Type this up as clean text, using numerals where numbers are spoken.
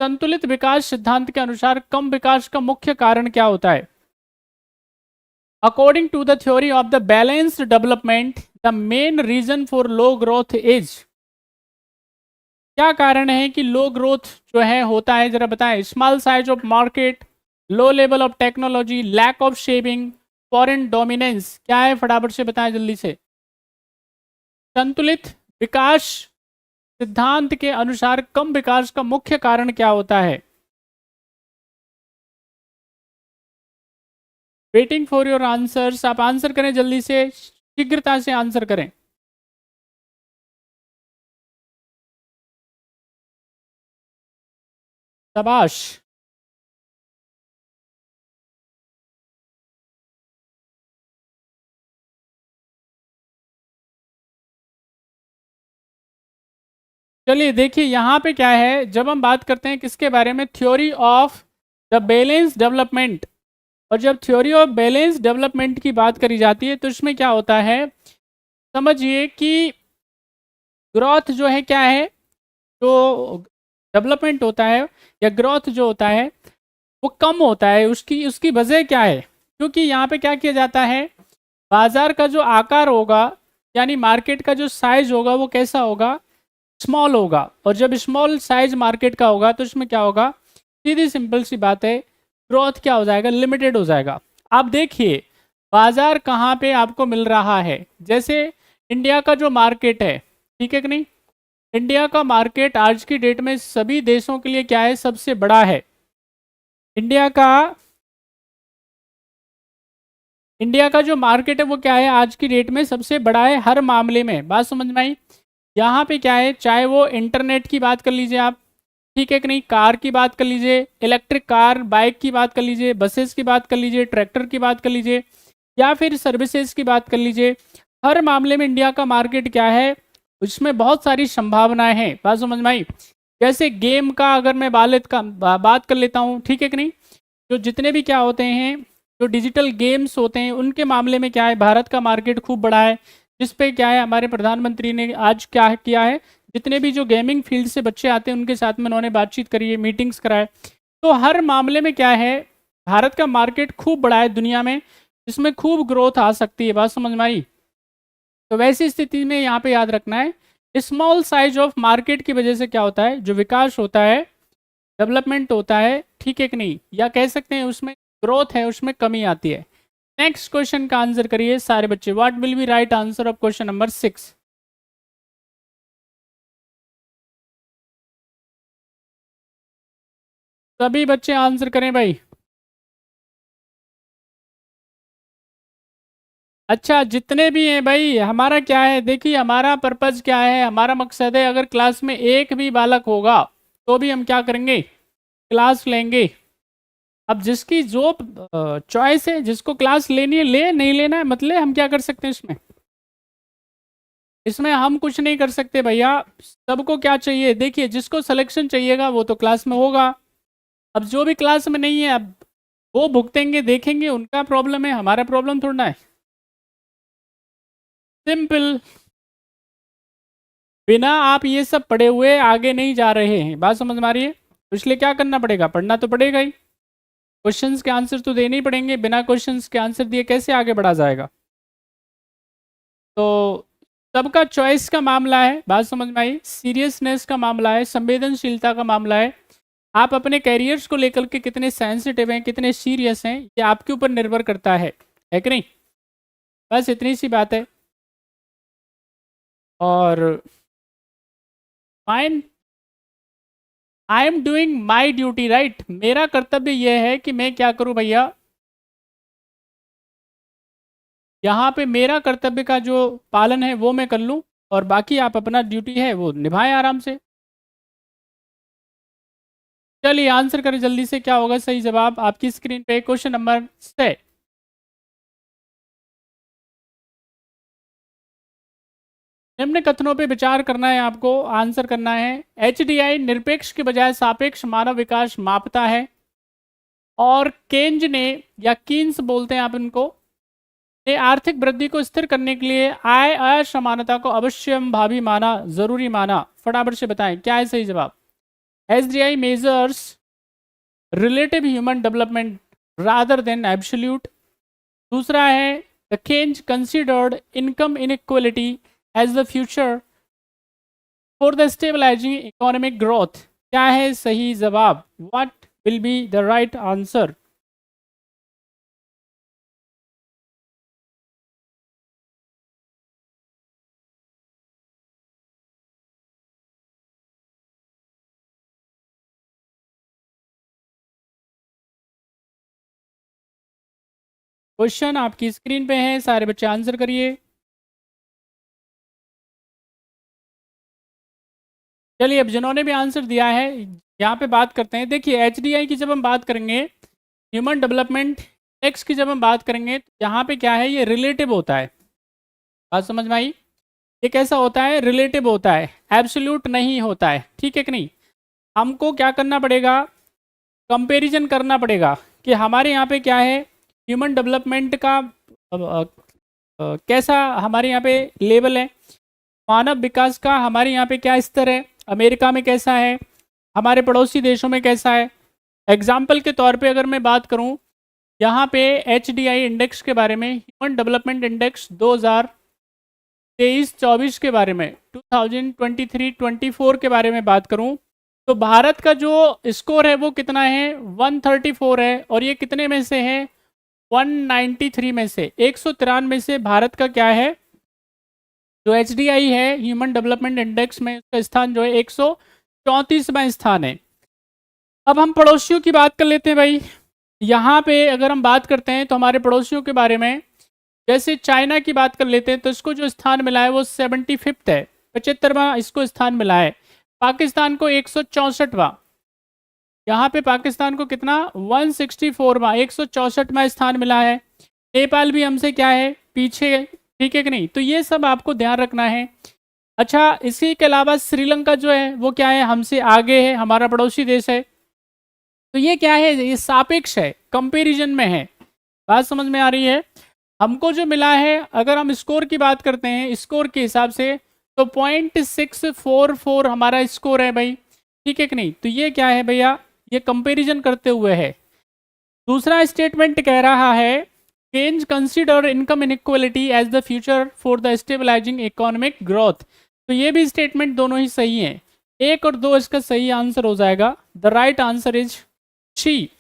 संतुलित विकास सिद्धांत के अनुसार कम विकास का मुख्य कारण क्या होता है? According to the theory of the balanced development the main reason for low growth is, क्या कारण है कि लो ग्रोथ जो है होता है, जरा बताएं। Small size of market, low level of technology, lack of saving, foreign dominance, क्या है फटाफट से बताएं जल्दी से। संतुलित विकास सिद्धांत के अनुसार कम विकास का मुख्य कारण क्या होता है? वेटिंग फॉर योर आंसर्स, आप आंसर करें जल्दी से, शीघ्रता से आंसर करें। शाबाश। चलिए देखिए यहाँ पे क्या है, जब हम बात करते हैं किसके बारे में, theory of the balance development, और जब थ्योरी ऑफ बैलेंस डेवलपमेंट की बात करी जाती है तो इसमें क्या होता है, समझिए कि ग्रोथ जो है क्या है, जो डेवलपमेंट होता है या ग्रोथ जो होता है वो कम होता है। उसकी उसकी वजह क्या है? क्योंकि यहाँ पे क्या किया जाता है, बाजार का जो आकार होगा यानी मार्केट का जो साइज होगा वो कैसा होगा, स्मॉल होगा। और जब स्मॉल साइज मार्केट का होगा तो इसमें क्या होगा, सीधी सिंपल सी बात है, ग्रोथ क्या हो जाएगा, लिमिटेड हो जाएगा। आप देखिए बाजार कहाँ पे आपको मिल रहा है, जैसे इंडिया का जो मार्केट है, ठीक है कि नहीं, इंडिया का मार्केट आज की डेट में सभी देशों के लिए क्या है, सबसे बड़ा है। इंडिया का इंडिया का जो मार्केट है वो क्या है, आज की डेट में सबसे बड़ा है हर मामले में। बात समझ में आई? यहाँ पे क्या है, चाहे वो इंटरनेट की बात कर लीजिए आप, ठीक है कि नहीं, कार की बात कर लीजिए, इलेक्ट्रिक कार बाइक की बात कर लीजिए, बसेस की बात कर लीजिए, ट्रैक्टर की बात कर लीजिए, या फिर सर्विसेज की बात कर लीजिए, हर मामले में इंडिया का मार्केट क्या है, उसमें बहुत सारी संभावनाएं हैं। बात समझ में आई? जैसे गेम का अगर मैं बात कर लेता हूँ, ठीक है कि नहीं, जो जितने भी क्या होते हैं, जो डिजिटल गेम्स होते हैं उनके मामले में क्या है, भारत का मार्केट खूब बड़ा है। जिस पे क्या है, हमारे प्रधानमंत्री ने आज क्या किया है, जितने भी जो गेमिंग फील्ड से बच्चे आते हैं उनके साथ में उन्होंने बातचीत करी है, मीटिंग्स कराए। तो हर मामले में क्या है, भारत का मार्केट खूब बड़ा है दुनिया में, इसमें खूब ग्रोथ आ सकती है। बात समझ में आई? तो वैसी स्थिति में यहाँ पे याद रखना है, स्मॉल साइज ऑफ मार्केट की वजह से क्या होता है, जो विकास होता है, डेवलपमेंट होता है, ठीक है कि नहीं, या कह सकते हैं उसमें ग्रोथ है उसमें कमी आती है। नेक्स्ट क्वेश्चन का आंसर करिए सारे बच्चे, what will be right answer of question number 6? सभी बच्चे आंसर करें भाई। अच्छा जितने भी हैं भाई, हमारा क्या है, देखिए हमारा पर्पज क्या है, हमारा मकसद है अगर क्लास में एक भी बालक होगा तो भी हम क्या करेंगे, क्लास लेंगे। अब जिसकी जो चॉइस है, जिसको क्लास लेनी है ले, नहीं लेना है मतलब हम क्या कर सकते हैं इसमें, इसमें हम कुछ नहीं कर सकते भैया। सबको क्या चाहिए, देखिए जिसको सिलेक्शन चाहिएगा वो तो क्लास में होगा। अब जो भी क्लास में नहीं है, अब वो भुगतेंगे, देखेंगे, उनका प्रॉब्लम है, हमारा प्रॉब्लम थोड़ा है। सिंपल। बिना आप ये सब पढ़े हुए आगे नहीं जा रहे हैं। बात समझ में आ रही है? तो इसलिए क्या करना पड़ेगा, पढ़ना तो पड़ेगा ही, क्वेश्चंस के आंसर तो देने ही पड़ेंगे, बिना क्वेश्चंस के आंसर दिए कैसे आगे बढ़ा जाएगा। तो सबका चॉइस का मामला है, बात समझ में आई, सीरियसनेस का मामला है, संवेदनशीलता का मामला है। आप अपने कैरियर्स को लेकर के कितने सेंसिटिव हैं, कितने सीरियस हैं, ये आपके ऊपर निर्भर करता है कि नहीं? बस इतनी सी बात है। और mind, I am doing my duty, right, मेरा कर्तव्य यह है कि मैं क्या करूं भैया, यहाँ पे मेरा कर्तव्य का जो पालन है वो मैं कर लूं, और बाकी आप अपना ड्यूटी है वो निभाएं आराम से। चलिए आंसर करें जल्दी से, क्या होगा सही जवाब आपकी स्क्रीन पे, क्वेश्चन नंबर 6। निम्न कथनों पे विचार करना है आपको, आंसर करना है। एचडीआई निरपेक्ष के बजाय सापेक्ष मानव विकास मापता है, और केंज ने, या कीन्स बोलते हैं आप इनको, ने आर्थिक वृद्धि को स्थिर करने के लिए आय असमानता को अवश्य भावी माना, जरूरी माना। फटाफट से बताएं क्या है सही जवाब। SDI measures relative human development rather than absolute. दूसरा है the Keynes considered income inequality as the future for the stabilizing economic growth. क्या है सही जवाब? What will be the right answer? Question आपकी स्क्रीन पे है, सारे बच्चे आंसर करिए। चलिए अब जिन्होंने भी आंसर दिया है यहाँ पे बात करते हैं। देखिए एचडीआई की जब हम बात करेंगे, ह्यूमन डेवलपमेंट इंडेक्स की जब हम बात करेंगे, तो यहाँ पे क्या है, ये रिलेटिव होता है। बात समझ में आई? ये कैसा होता है? रिलेटिव होता है, एब्सोल्यूट नहीं होता है। ठीक है कि नहीं? हमको क्या करना पड़ेगा? कंपैरिजन करना पड़ेगा कि हमारे यहाँ पे क्या है, ह्यूमन डेवलपमेंट का कैसा हमारे यहाँ पे लेवल है, मानव विकास का हमारे यहाँ पे क्या स्तर है, अमेरिका में कैसा है, हमारे पड़ोसी देशों में कैसा है। एग्जाम्पल के तौर पे अगर मैं बात करूँ, यहाँ पे HDI इंडेक्स के बारे में, ह्यूमन डेवलपमेंट इंडेक्स 2023-24 के बारे में, 2023-24 के बारे में बात करूँ, तो भारत का जो स्कोर है वो कितना है? 134 है। और ये कितने में से है? 193 में से, 193 में से भारत का क्या है, जो HDI है ह्यूमन डेवलपमेंट इंडेक्स में, उसका स्थान जो है 134वां स्थान है। अब हम पड़ोसियों की बात कर लेते हैं भाई। यहाँ पे अगर हम बात करते हैं तो हमारे पड़ोसियों के बारे में, जैसे चाइना की बात कर लेते हैं, तो इसको जो स्थान मिला है वो 75 है, 75वां इसको स्थान मिला है। पाकिस्तान को 164वां, यहाँ पे पाकिस्तान को कितना? 164वां, 164वां स्थान मिला है। नेपाल भी हमसे क्या है, पीछे। ठीक है कि नहीं? तो ये सब आपको ध्यान रखना है। अच्छा, इसी के अलावा श्रीलंका जो है वो क्या है, हमसे आगे है, हमारा पड़ोसी देश है। तो ये क्या है, ये सापेक्ष है, कंपैरिजन में है। बात समझ में आ रही है? हमको जो मिला है, अगर हम स्कोर की बात करते हैं, स्कोर के हिसाब से तो 0.644 हमारा स्कोर है भाई। ठीक है कि नहीं? तो ये क्या है भैया, ये कंपैरिजन करते हुए है। दूसरा स्टेटमेंट कह रहा है, Keynes consider income inequality as the future for the stabilising economic growth. तो ये भी स्टेटमेंट दोनों ही सही हैं। 1 और 2 इसका सही आंसर हो जाएगा। The right answer is C,